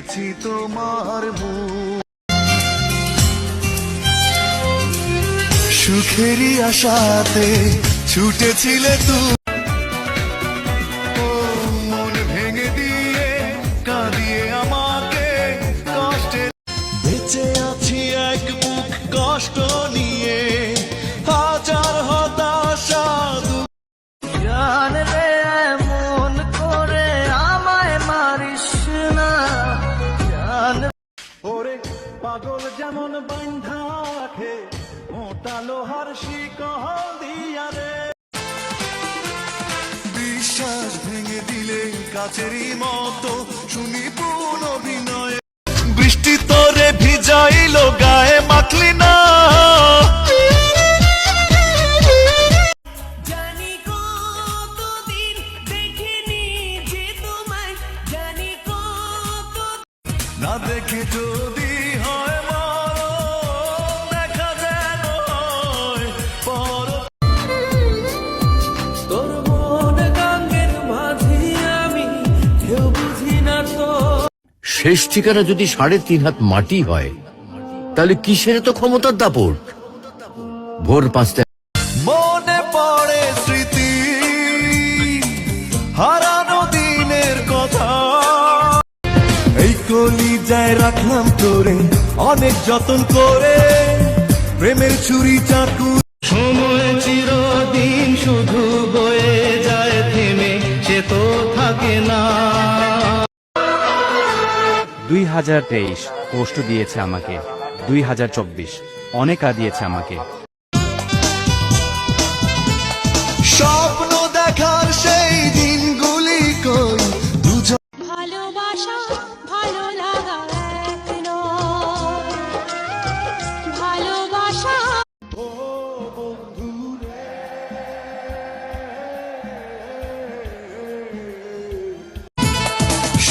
দেখেছি তোমার মুখ, সুখেরই আশাতে ছুটেছিলে তুমি, মন ভেঙে দিয়ে কাঁদিয়ে আমাকে কষ্টে, বেঁচে আছি এক বুক কষ্ট নিয়ে, হাজার হতাশা জান রে, এমন করে আমায় মারিস না জান। ওরে পাগল যেমন বান্ধা রাখে মোটা লোহার শিকল দিয়া রে, বিশ্বাস ভেঙে দিলে কাছেরই মতো শুনি পুন অভিনয়, বৃষ্টি তোরে ভিজাইলো গায়ে মাখলি না, জানি কতদিন দেখিনি যে তোমায়, জানি কত না দেখে যদি হয় মরণ, দেখা যেন হয় পর। তোর মন গঙ্গের মাঝি আমি কেউ বুঝি না তো। শেষ ঠিকানা যদি 3.5 হাত মাটি হয় তাহলে কিসের তো ক্ষমতার দাপট। ভোর 5টায় মনে পড়ে স্মৃতি হারানো দিনের কথা, এই কলিজায় রাখলাম তোরে অনেক যতন করে, প্রেমের ছুরি চাকু, সময় চিরদিন শুধু বয়ে যায় থেমে, সে তো থাকে না। 2023 কষ্ট দিয়েছে আমাকে, 2024 অনেক দিয়েছে আমাকে। স্বপ্ন দেখার সেই দিনগুলি কই, দুজন ভালোবাসা ভালো লাগা এক নয়, ভালোবাসা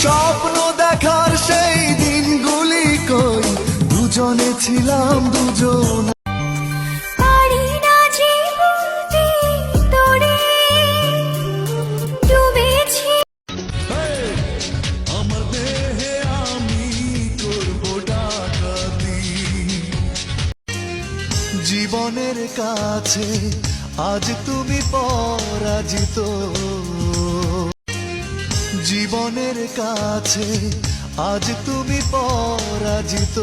স্বপ্ন দেখার সেই দিনগুলি কই, দুজনে ছিলাম দুজন, পারি না যে বলতে তোরে ডুবেছি। আমার দেহে আমি করব ডাকাতি, জীবনের কাছে আজ তুমি পরাজিত, জীবনের কাছে আজ তুমি পরাজিত।